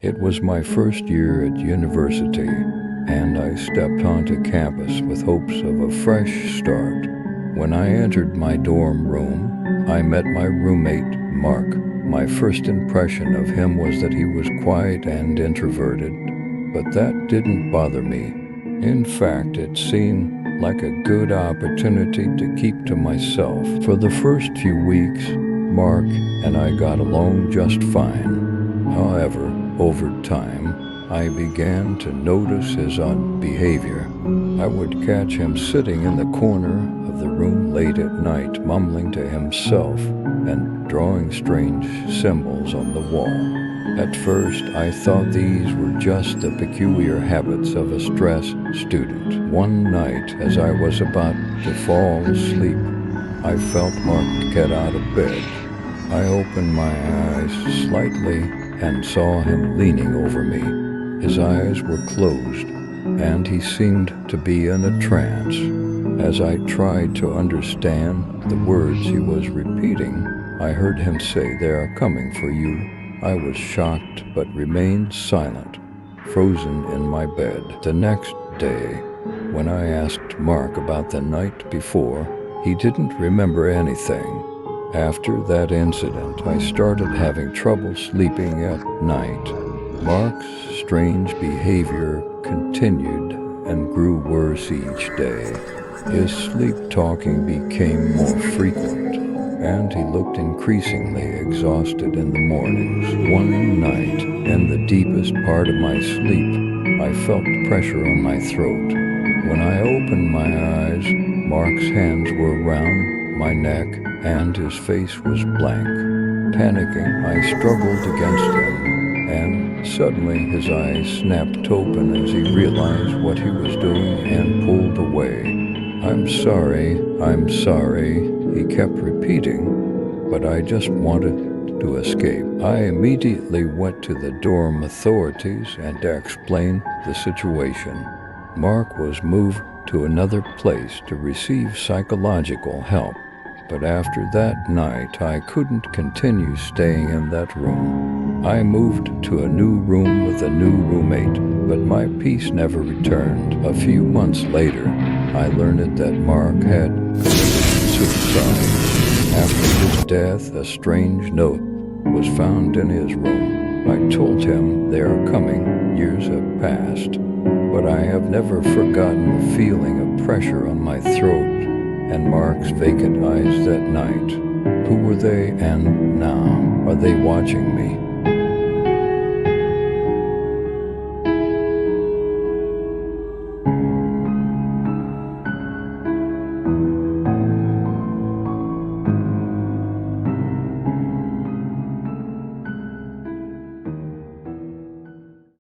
It was my first year at university, and I stepped onto campus with hopes of a fresh start. When I entered my dorm room, I met my roommate, Mark. My first impression of him was that he was quiet and introverted, but that didn't bother me. In fact, it seemed like a good opportunity to keep to myself. For the first few weeks, Mark and I got along just fine. However, over time, I began to notice his odd behavior. I would catch him sitting in the corner of the room late at night, mumbling to himself and drawing strange symbols on the wall. At first, I thought these were just the peculiar habits of a stressed student. One night, as I was about to fall asleep, I felt Mark get out of bed. I opened my eyes slightly and saw him leaning over me. His eyes were closed, and he seemed to be in a trance. As I tried to understand the words he was repeating, I heard him say, "They are coming for you." I was shocked but remained silent, frozen in my bed. The next day, when I asked Mark about the night before, he didn't remember anything. After that incident, I started having trouble sleeping at night. Mark's strange behavior continued and grew worse each day. His sleep talking became more frequent, and he looked increasingly exhausted in the mornings. One night, in the deepest part of my sleep, I felt pressure on my throat. When I opened my eyes, Mark's hands were around my neck, and his face was blank. Panicking, I struggled against him, and suddenly his eyes snapped open as he realized what he was doing and pulled away. I'm sorry," he kept repeating, but I just wanted to escape. I immediately went to the dorm authorities and explained the situation. Mark was moved to another place to receive psychological help. But after that night, I couldn't continue staying in that room. I moved to a new room with a new roommate, but my peace never returned. A few months later, I learned that Mark had committed suicide. After his death, a strange note was found in his room. I told him, "They are coming." Years have passed, but I have never forgotten the feeling of pressure on my throat and Mark's vacant eyes that night. Who were they, and now are they watching me?